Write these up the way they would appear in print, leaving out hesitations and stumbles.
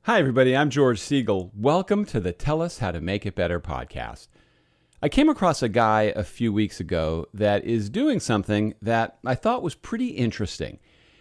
Hi, everybody. I'm George Siegel. Welcome to the Tell Us How to Make It Better podcast. I came across a guy a few weeks ago that is doing something that I thought was pretty interesting.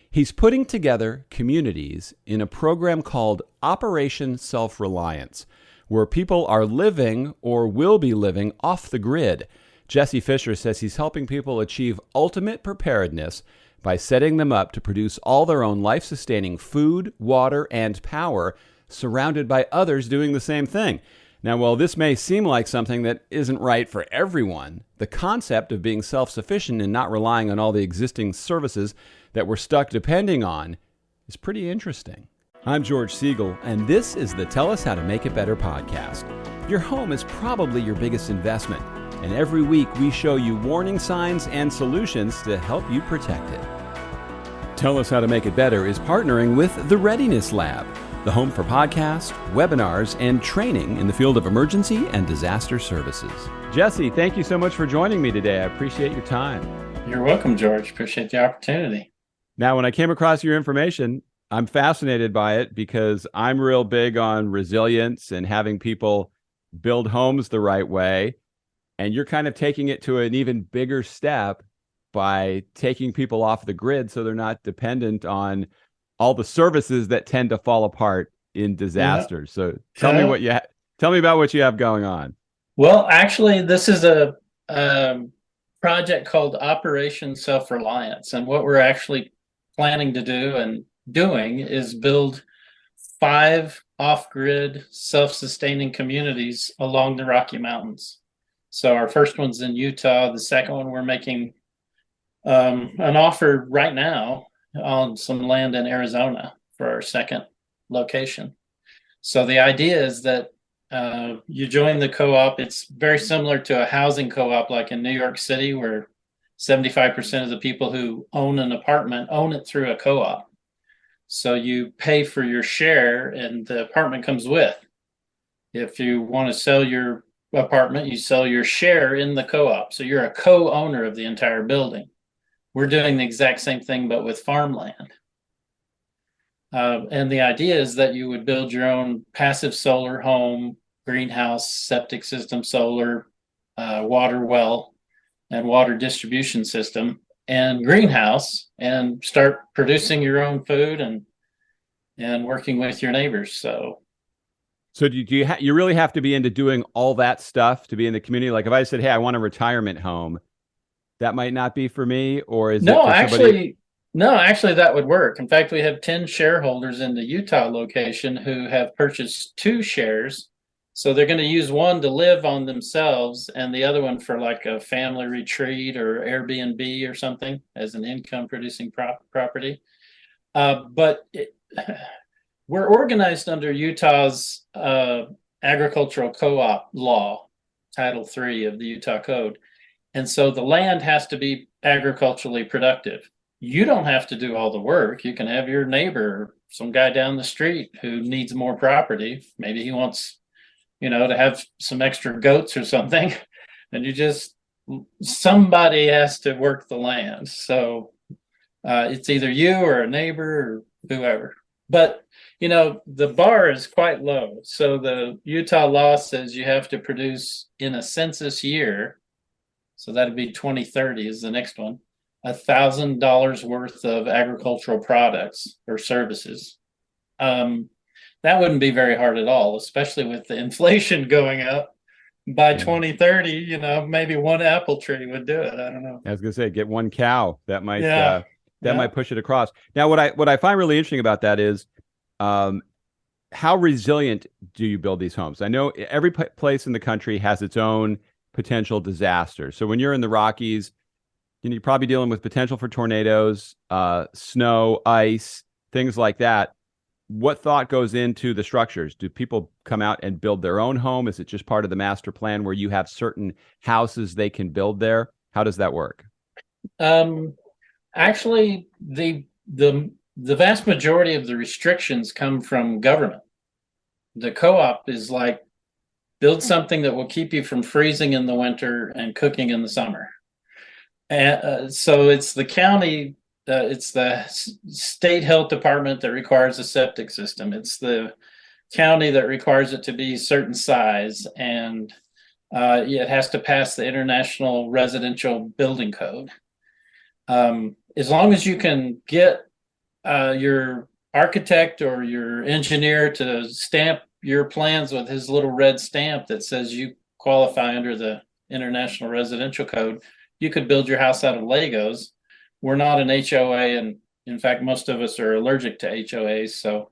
He's putting together communities in a program called Operation Self-Reliance, where people are living or will be living off the grid. Jesse Fisher says he's helping people achieve ultimate preparedness by setting them up to produce all their own life-sustaining food, water, and power, surrounded by others doing the same thing. Now, while this may seem like something that isn't right for everyone, the concept of being self-sufficient and not relying on all the existing services that we're stuck depending on is pretty interesting. I'm George Siegel, and this is the Tell Us How to Make It Better podcast. Your home is probably your biggest investment, and every week we show you warning signs and solutions to help you protect it. Tell Us How to Make It Better is partnering with the Readiness Lab, the home for podcasts, webinars, and training in the field of emergency and disaster services. Jesse, thank you so much for joining me today. I appreciate your time. You're welcome, George. Appreciate the opportunity. Now, when I came across your information, I'm fascinated by it because I'm real big on resilience and having people build homes the right way. And you're kind of taking it to an even bigger step by taking people off the grid so they're not dependent on all the services that tend to fall apart in disasters. So tell me about what you have going on. Well, actually, this is a project called Operation Self-Reliance. And what we're actually planning to do and doing is build 5 off-grid self-sustaining communities along the Rocky Mountains. So our first one's in Utah. The second one, we're making an offer right now on some land in Arizona for our second location. So the idea is that you join the co-op. It's very similar to a housing co-op like in New York City, where 75% of the people who own an apartment own it through a co-op. So you pay for your share and the apartment comes with. If you want to sell your apartment, you sell your share in the co-op. So you're a co-owner of the entire building. We're doing the exact same thing, but with farmland. And the idea is that you would build your own passive solar home, greenhouse, septic system, solar, water well, and water distribution system, and greenhouse, and start producing your own food and working with your neighbors. So do you really have to be into doing all that stuff to be in the community? Like if I said, hey, I want a retirement home, that might not be for me, or is it for somebody? No, actually that would work. In fact, we have 10 shareholders in the Utah location who have purchased 2 shares. So they're going to use one to live on themselves and the other one for like a family retreat or Airbnb or something as an income producing property. We're organized under Utah's agricultural co-op law, Title III of the Utah Code. And so the land has to be agriculturally productive. You don't have to do all the work. You can have your neighbor, some guy down the street who needs more property. Maybe he wants, to have some extra goats or something. And somebody has to work the land. So it's either you or a neighbor or whoever. But, the bar is quite low. So the Utah law says you have to produce in a census year. So that'd be 2030 is the next one, $1,000 worth of agricultural products or services. That wouldn't be very hard at all, especially with the inflation going up. By 2030, maybe one apple tree would do it. I don't know. I was going to say, get one cow. That might might push it across. Now, what I find really interesting about that is, how resilient do you build these homes? I know every place in the country has its own potential disaster. So when you're in the Rockies, you're probably dealing with potential for tornadoes, snow, ice, things like that. What thought goes into the structures? Do people come out and build their own home? Is it just part of the master plan where you have certain houses they can build there? How does that work? Actually, the vast majority of the restrictions come from government. The co-op is like, build something that will keep you from freezing in the winter and cooking in the summer. And so it's the county, it's the state health department that requires a septic system. It's the county that requires it to be a certain size, and it has to pass the International Residential Building Code. As long as you can get your architect or your engineer to stamp your plans with his little red stamp that says you qualify under the International Residential Code, you could build your house out of Legos. We're not an HOA, and in fact, most of us are allergic to HOAs, so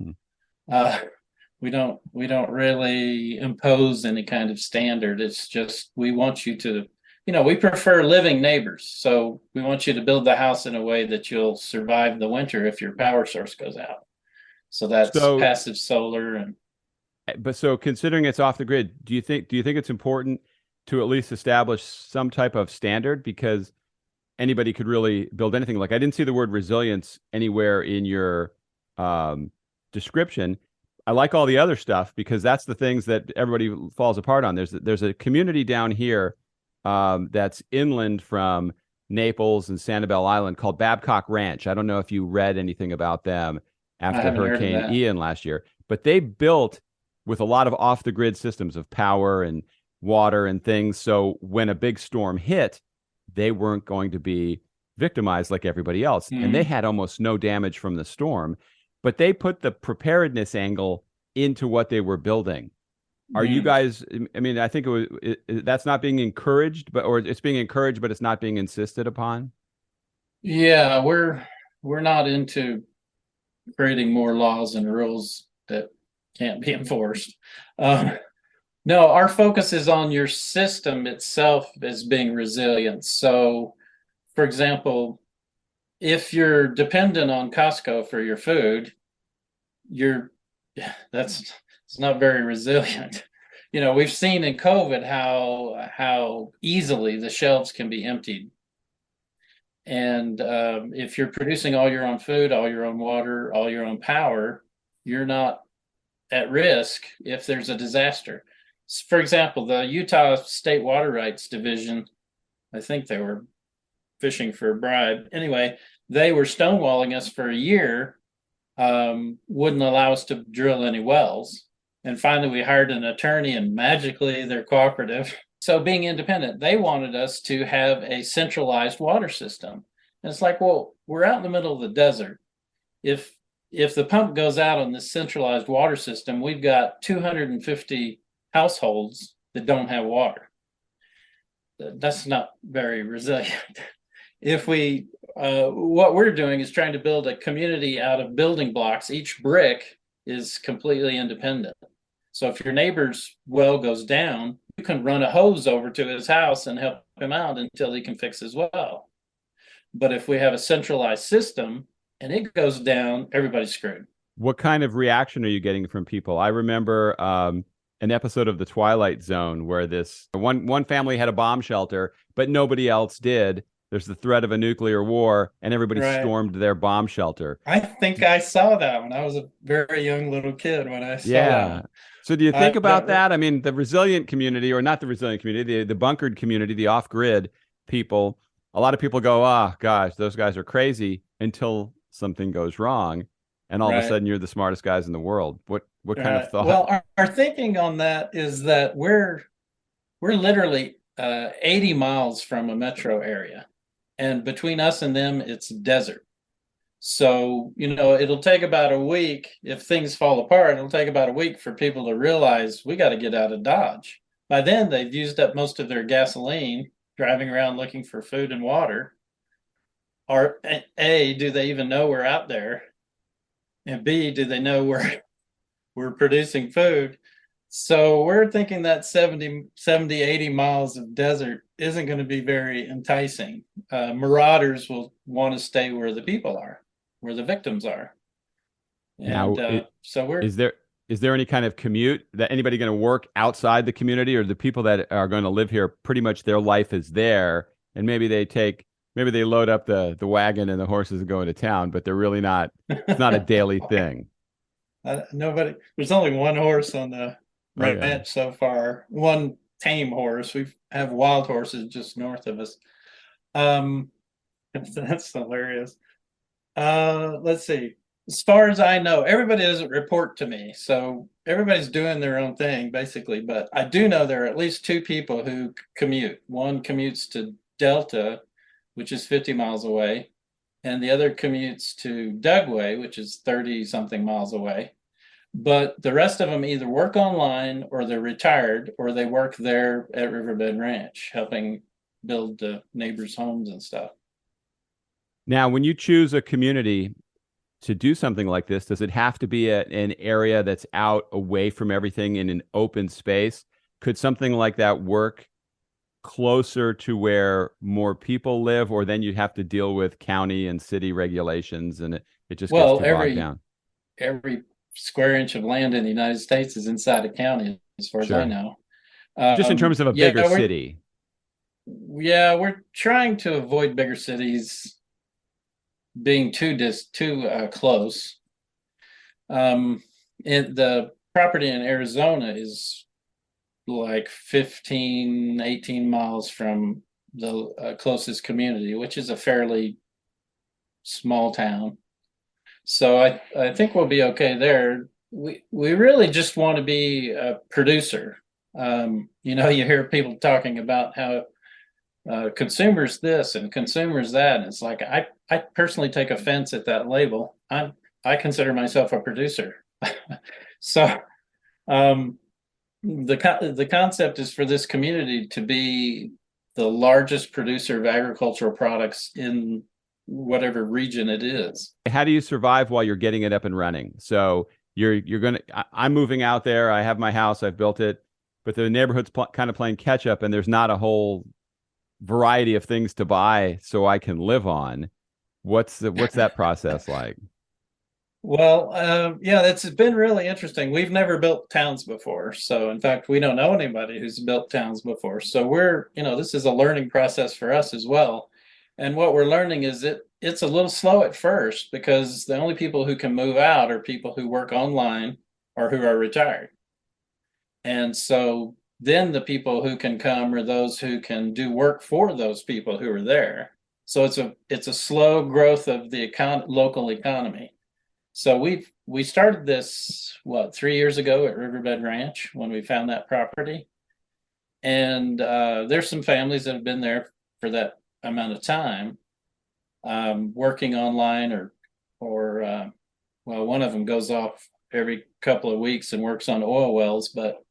uh, we don't really impose any kind of standard. It's just we want you to, we prefer living neighbors, so we want you to build the house in a way that you'll survive the winter if your power source goes out. So that's So, passive solar. And but so considering it's off the grid, do you think it's important to at least establish some type of standard? Because anybody could really build anything. Like I didn't see the word resilience anywhere in your description. I like all the other stuff because that's the things that everybody falls apart on. There's a community down here that's inland from Naples and Sanibel Island called Babcock Ranch. I don't know if you read anything about them I after haven't heard of Hurricane that. Ian last year, but they built with a lot of off the grid systems of power and water and things. So when a big storm hit, they weren't going to be victimized like everybody else. And they Mm-hmm. had almost no damage from the storm, but they put the preparedness angle into what they were building. Are you Mm. guys, I mean, I think that's not being encouraged, or it's being encouraged, but it's not being insisted upon. Yeah, we're not into creating more laws and rules that can't be enforced. Um, no, our focus is on your system itself as being resilient. So, for example, if you're dependent on Costco for your food, you're that's it's not very resilient. We've seen in COVID how easily the shelves can be emptied. And if you're producing all your own food, all your own water, all your own power, you're not at risk if there's a disaster. For example, the Utah State Water Rights Division, I think they were fishing for a bribe. Anyway, they were stonewalling us for a year, wouldn't allow us to drill any wells. And finally, we hired an attorney, and magically they're cooperative. So, being independent, they wanted us to have a centralized water system. And it's like, well, we're out in the middle of the desert. If if the pump goes out on this centralized water system, we've got 250 households that don't have water. That's not very resilient. If we What we're doing is trying to build a community out of building blocks. Each brick is completely independent. So if your neighbor's well goes down, you can run a hose over to his house and help him out until he can fix his well. But if we have a centralized system and it goes down, everybody's screwed. What kind of reaction are you getting from people? I remember an episode of The Twilight Zone where this one family had a bomb shelter, but nobody else did. There's the threat of a nuclear war, and everybody Right. stormed their bomb shelter. I think I saw that when I was a very young little kid when I saw that Yeah. one. So do you think I about that that? I mean, the resilient community, or not the resilient community, the bunkered community, the off-grid people, a lot of people go, ah, gosh, those guys are crazy until something goes wrong. And all of a right. sudden you're the smartest guys in the world. What kind of Right. thought? Well, our thinking on that is that we're literally 80 miles from a metro area, and between us and them, it's desert. So, it'll take about a week if things fall apart. It'll take about a week for people to realize we got to get out of Dodge. By then, they've used up most of their gasoline driving around looking for food and water. Or A, do they even know we're out there? And B, do they know we're producing food? So we're thinking that 80 miles of desert isn't going to be very enticing. Marauders will want to stay where the people are, where the victims are. And Now, so we're is there is there any kind of commute that anybody going to work outside the community, or the people that are going to live here, pretty much their life is there, and maybe they load up the wagon and the horses and go into town, but they're really not. It's not a daily thing. nobody, there's only one horse on the Okay. ranch so far, one tame horse. We have wild horses just north of us. Um, that's hilarious. Let's see. As far as I know, everybody doesn't report to me. So everybody's doing their own thing basically. But I do know there are at least two people who commute. One commutes to Delta, which is 50 miles away, and the other commutes to Dugway, which is 30 something miles away. But the rest of them either work online or they're retired or they work there at Riverbed Ranch, helping build the neighbors' homes and stuff. Now, when you choose a community to do something like this, does it have to be an area that's out away from everything in an open space? Could something like that work closer to where more people live, or then you have to deal with county and city regulations and it just gets Well, too bogged down? every square inch of land in the United States is inside a county, as far as I Sure. know. Just in terms of a bigger Yeah, city. we're trying to avoid bigger cities being too close. And the property in Arizona is like 15, 18 miles from the closest community, which is a fairly small town. So I think we'll be okay there. We really just want to be a producer. You know, you hear people talking about how consumers this and consumers that, and it's like I personally take offense at that label. I consider myself a producer. So um, the concept is for this community to be the largest producer of agricultural products in whatever region it is. How do you survive while you're getting it up and running? So you're gonna. I'm moving out there. I have my house. I've built it, but the neighborhood's kind of playing catch up, and there's not a whole variety of things to buy so I can live on. What's that process like? Well, yeah, that's been really interesting. We've never built towns before. So, in fact, we don't know anybody who's built towns before. So, this is a learning process for us as well. And what we're learning is it's a little slow at first because the only people who can move out are people who work online or who are retired. And so then the people who can come are those who can do work for those people who are there. So it's a slow growth of the local economy. So we started this 3 years ago at Riverbed Ranch when we found that property, and there's some families that have been there for that amount of time, working online or one of them goes off every couple of weeks and works on oil wells, but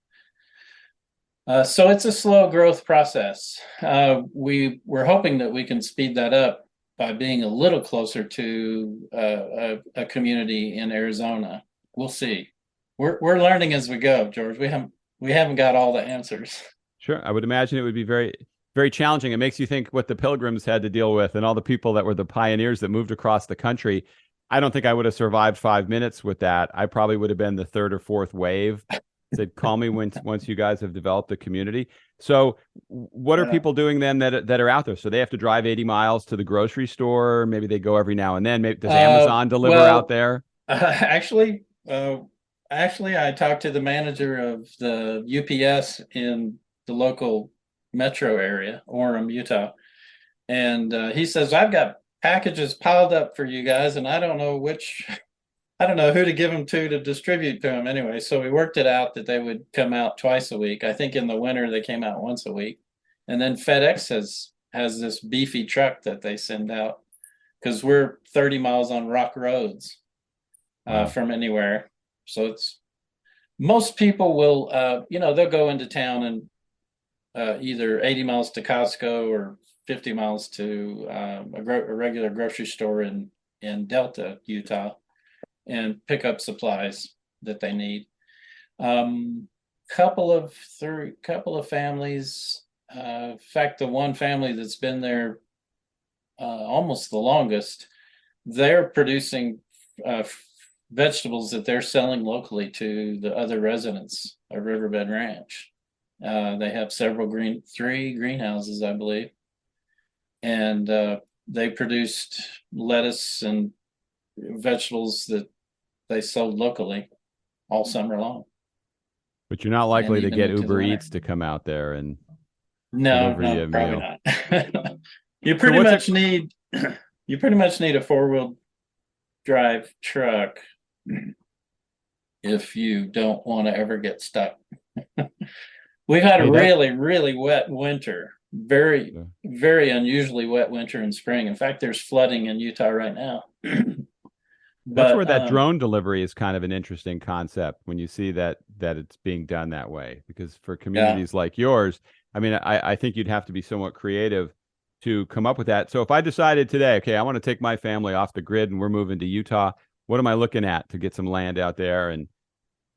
so it's a slow growth process. We're hoping that we can speed that up by being a little closer to a community in Arizona. We'll see. We're learning as we go, George. We haven't got all the answers. Sure, I would imagine it would be very, very challenging. It makes you think what the Pilgrims had to deal with and all the people that were the pioneers that moved across the country. I don't think I would have survived 5 minutes with that. I probably would have been the third or fourth wave. Said, call me once you guys have developed a community. So, what are people doing then that are out there? So they have to drive 80 miles to the grocery store. Maybe they go every now and then. Maybe does Amazon deliver out there? Actually, I talked to the manager of the UPS in the local metro area, Orem, Utah, and he says I've got packages piled up for you guys, and I don't know who to give them to distribute to them anyway. So we worked it out that they would come out twice a week. I think in the winter they came out once a week. And then FedEx has this beefy truck that they send out because we're 30 miles on rock roads from anywhere. So it's most people will, they'll go into town and either 80 miles to Costco or 50 miles to a regular grocery store in Delta, Utah, and pick up supplies that they need. Couple of families. In fact, the one family that's been there almost the longest, they're producing vegetables that they're selling locally to the other residents of Riverbed Ranch. They have three greenhouses, I believe, and they produced lettuce and vegetables that they sold locally all summer long. But you're not likely to get Uber Eats to come out there and no, probably not. You pretty much need a four-wheel drive truck if you don't want to ever get stuck. We've had a Hey, that really, really wet winter. Very, very unusually wet winter and spring. In fact, there's flooding in Utah right now. that's where But that drone delivery is kind of an interesting concept when you see that it's being done that way. Because for yeah, communities like yours, I mean, I think you'd have to be somewhat creative to come up with that. So if I decided today, okay, I want to take my family off the grid and we're moving to Utah, what am I looking at to get some land out there? And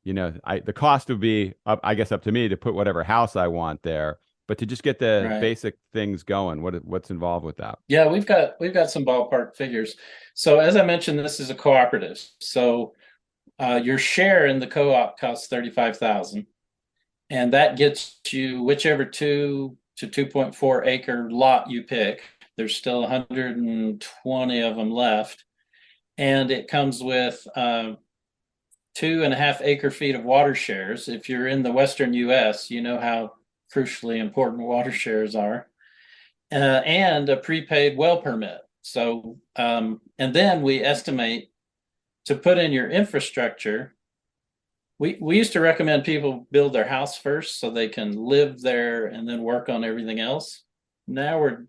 the cost would be up, I guess, up to me to put whatever house I want there, but to just get the right. basic things going, what's involved with that? Yeah, we've got some ballpark figures. So as I mentioned, this is a cooperative. So your share in the co-op costs 35,000, and that gets you whichever 2 to 2.4 acre lot you pick. There's still 120 of them left, and it comes with 2.5 acre feet of water shares. If you're in the Western U.S., you know how crucially important water shares are, and a prepaid well permit. So, and then we estimate to put in your infrastructure. We used to recommend people build their house first so they can live there and then work on everything else. Now we're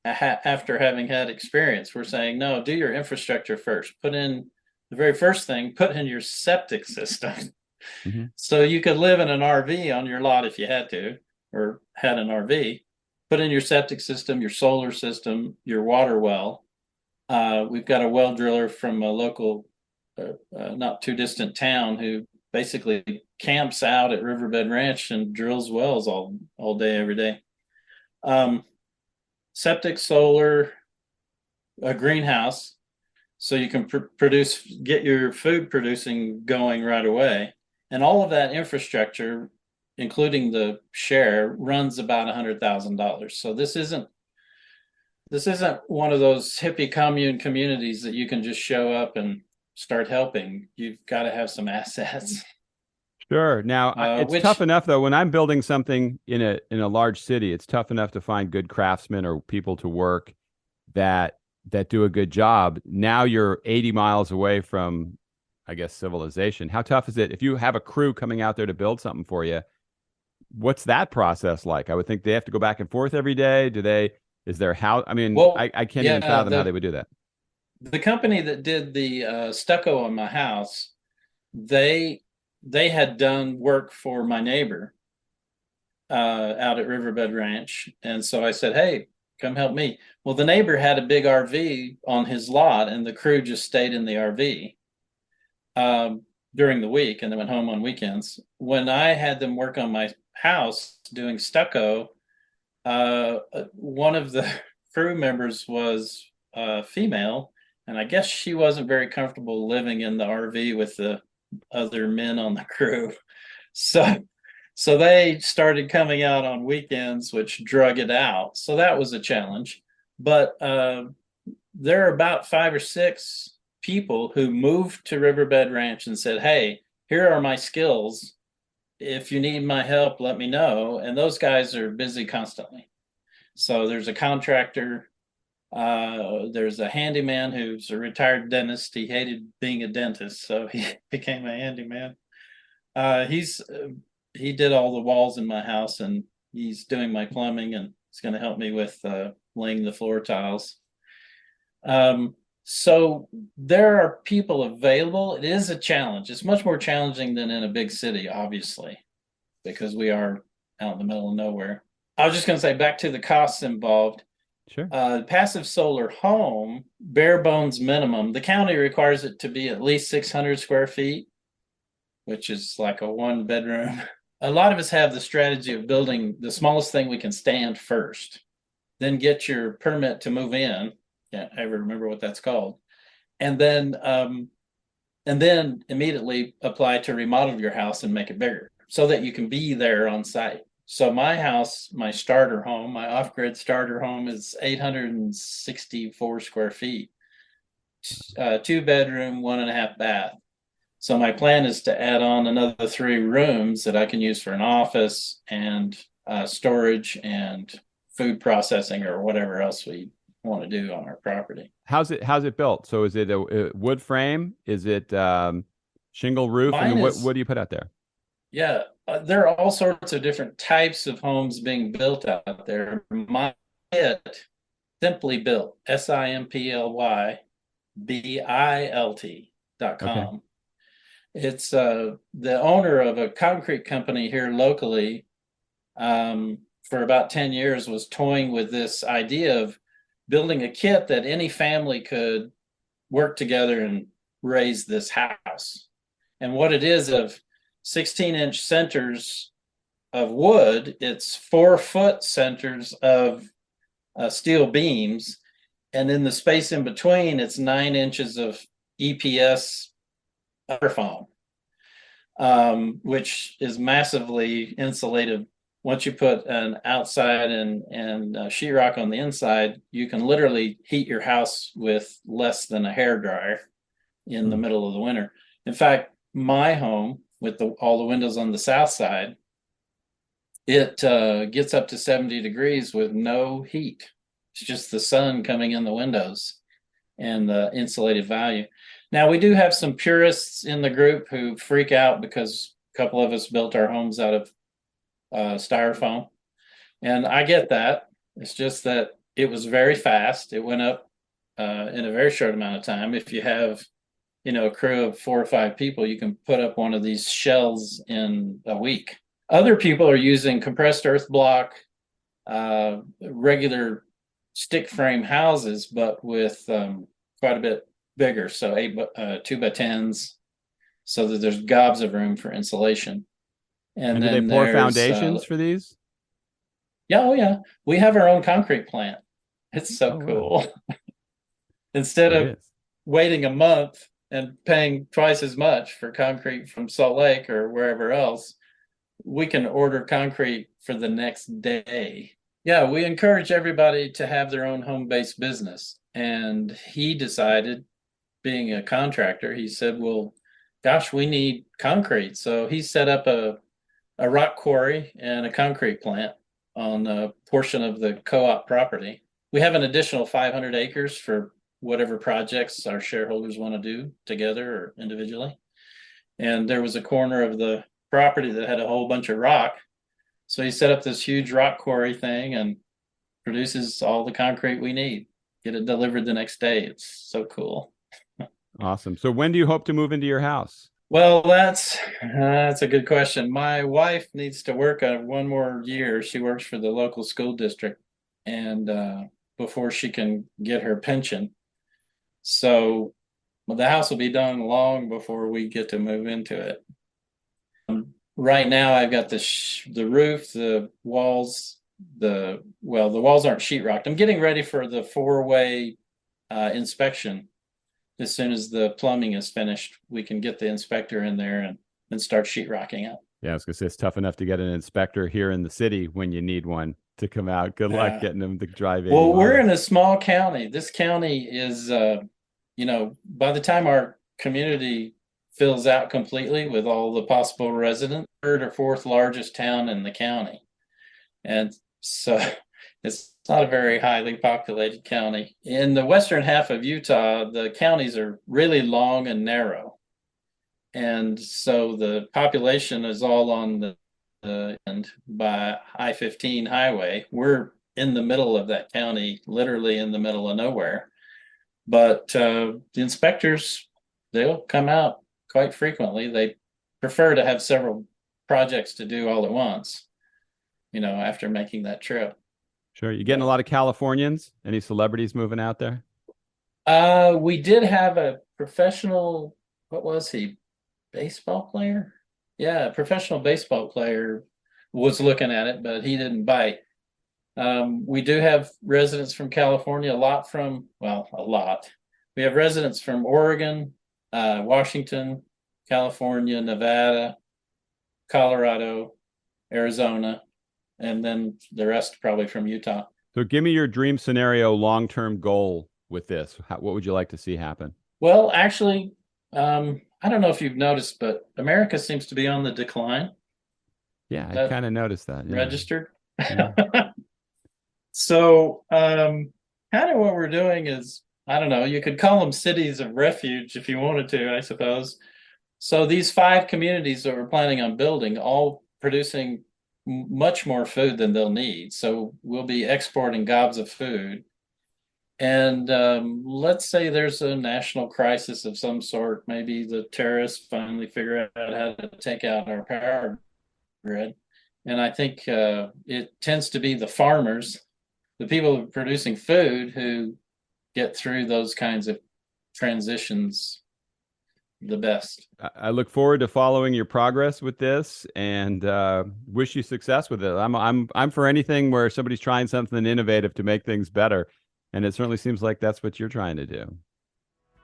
after having had experience, we're saying no, do your infrastructure first. Put in the very first thing, put in your septic system. Hmm. So you could live in an RV on your lot if you had to, or had an RV. Put in your septic system, your solar system, your water well. We've got a well driller from a local, not too distant town who basically camps out at Riverbed Ranch and drills wells all day, every day. Um, Septic, solar, a greenhouse, so you can get your food producing going right away. And all of that infrastructure, including the share, runs about $100,000. So this isn't one of those hippie commune communities that you can just show up and start helping. You've got to have some assets. Sure. Now, it's tough Which, enough though when I'm building something in a large city, it's tough enough to find good craftsmen or people to work that that do a good job. Now you're 80 miles away from, I guess, civilization. How tough is it if you have a crew coming out there to build something for you? What's that process like? I would think they have to go back and forth every day. Is there how, I mean, well, I can't even yeah, fathom how the they would do that. the company that did the stucco on my house, they they had done work for my neighbor out at Riverbed Ranch, and so I said, "Hey, come help me." Well, the neighbor had a big RV on his lot, and the crew just stayed in the RV um, during the week, and then went home on weekends. When I had them work on my house doing stucco, one of the crew members was female, and I guess she wasn't very comfortable living in the RV with the other men on the crew. So so they started coming out on weekends, which drug it out. So that was a challenge. But there are about 5 or 6 people who moved to Riverbed Ranch and said, "Hey, here are my skills. If you need my help, let me know." And those guys are busy constantly. So there's a contractor. There's a handyman who's a retired dentist. He hated being a dentist, so he became a handyman. He did all the walls in my house, and he's doing my plumbing, and he's going to help me with laying the floor tiles. So there are people available. It is a challenge. It's much more challenging than in a big city, obviously, because we are out in the middle of nowhere. I was just going to say, back to the costs involved. Sure. Passive solar home, bare bones minimum. The county requires it to be at least 600 square feet, which is like a 1 bedroom. A lot of us have the strategy of building the smallest thing we can stand first, then get your permit to move in. Can't ever remember what that's called, and then immediately apply to remodel your house and make it bigger so that you can be there on site. So my house, my starter home, my off-grid starter home is 864 square feet, 2 bedroom, 1.5 bath. So my plan is to add on another 3 rooms that I can use for an office and storage and food processing or whatever else we want to do on our property. How's it built? So is it a wood frame? Is it shingle roof? I Mine mean, is, what do you put out there? yeah, there are all sorts of different types of homes being built out there. Mine is Simply Built, Okay. SIMPLYBILT.com. It's the owner of a concrete company here locally, for about 10 years was toying with this idea of building a kit that any family could work together and raise this house. And what it is of 16-inch centers of wood, it's 4-foot centers of steel beams. And in the space in between, it's 9 inches of EPS foam, which is massively insulated. Once you put an outside and sheetrock on the inside, you can literally heat your house with less than a hair dryer in the middle of the winter. In fact, my home with all the windows on the south side, it gets up to 70 degrees with no heat. It's just the sun coming in the windows and the insulated value. Now, we do have some purists in the group who freak out because a couple of us built our homes out of styrofoam. And I get that. It's just that it was very fast. It went up in a very short amount of time. If you have, a crew of 4 or 5 people, you can put up one of these shells in a week. Other people are using compressed earth block, regular stick frame houses, but with quite a bit bigger. So 2x10s, so that there's gobs of room for insulation. And do they then pour there's foundations for these? yeah, oh yeah, we have our own concrete plant. It's so cool. Wow. Instead It of is. waiting a month and paying twice as much for concrete from Salt Lake or wherever else, we can order concrete for the next day. Yeah, we encourage everybody to have their own home-based business. And he decided, being a contractor, he said, well, gosh, we need concrete. So he set up a rock quarry and a concrete plant on a portion of the co-op property. We have an additional 500 acres for whatever projects our shareholders want to do together or individually. And there was a corner of the property that had a whole bunch of rock. So he set up this huge rock quarry thing and produces all the concrete we need. Get it delivered the next day. It's so cool. Awesome. So when do you hope to move into your house? Well, that's a good question. My wife needs to work one more year. She works for the local school district, and before she can get her pension. So the house will be done long before we get to move into it. Right now, I've got the roof, the walls, the walls aren't sheetrocked. I'm getting ready for the 4-way inspection. As soon as the plumbing is finished, we can get the inspector in there and start sheetrocking it. Yeah, I was gonna say it's tough enough to get an inspector here in the city when you need one to come out. Good luck getting them to drive 80 Well, miles. we're in a small county. This county is, by the time our community fills out completely with all the possible residents, third or fourth largest town in the county. And so it's not a very highly populated county. In the western half of Utah, the counties are really long and narrow. And so the population is all on the end by I-15 highway. We're in the middle of that county, literally in the middle of nowhere. But the inspectors, they'll come out quite frequently. They prefer to have several projects to do all at once, after making that trip. Sure. You getting a lot of Californians? Any celebrities moving out there? We did have a professional, what was he? Baseball player? Yeah, a professional baseball player was looking at it, but he didn't bite. We do have residents from California, a lot. We have residents from Oregon, Washington, California, Nevada, Colorado, Arizona, and then the rest probably from Utah. So give me your dream scenario, long-term goal with this. What would you like to see happen? Well, actually, I don't know if you've noticed, but America seems to be on the decline. Yeah, I kind of noticed that. Yeah. Registered. Yeah. So kind kind of what we're doing is, I don't know, you could call them cities of refuge if you wanted to, I suppose. So these 5 communities that we're planning on building, all producing much more food than they'll need. So we'll be exporting gobs of food. And let's say there's a national crisis of some sort. Maybe the terrorists finally figure out how to take out our power grid. And I think it tends to be the farmers, the people who are producing food, who get through those kinds of transitions the best. I look forward to following your progress with this, and wish you success with it. I'm for anything where somebody's trying something innovative to make things better, and it certainly seems like that's what you're trying to do.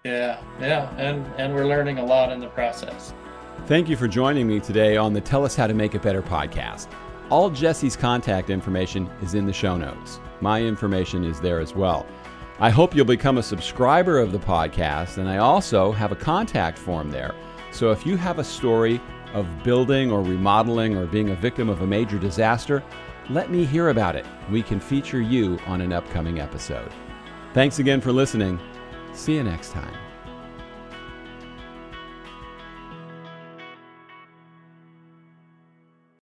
Yeah, and we're learning a lot in the process. Thank you for joining me today on the Tell Us How to Make It Better podcast. All Jesse's contact information is in the show notes. My information is there as well. I hope you'll become a subscriber of the podcast, and I also have a contact form there. So if you have a story of building or remodeling or being a victim of a major disaster, let me hear about it. We can feature you on an upcoming episode. Thanks again for listening. See you next time.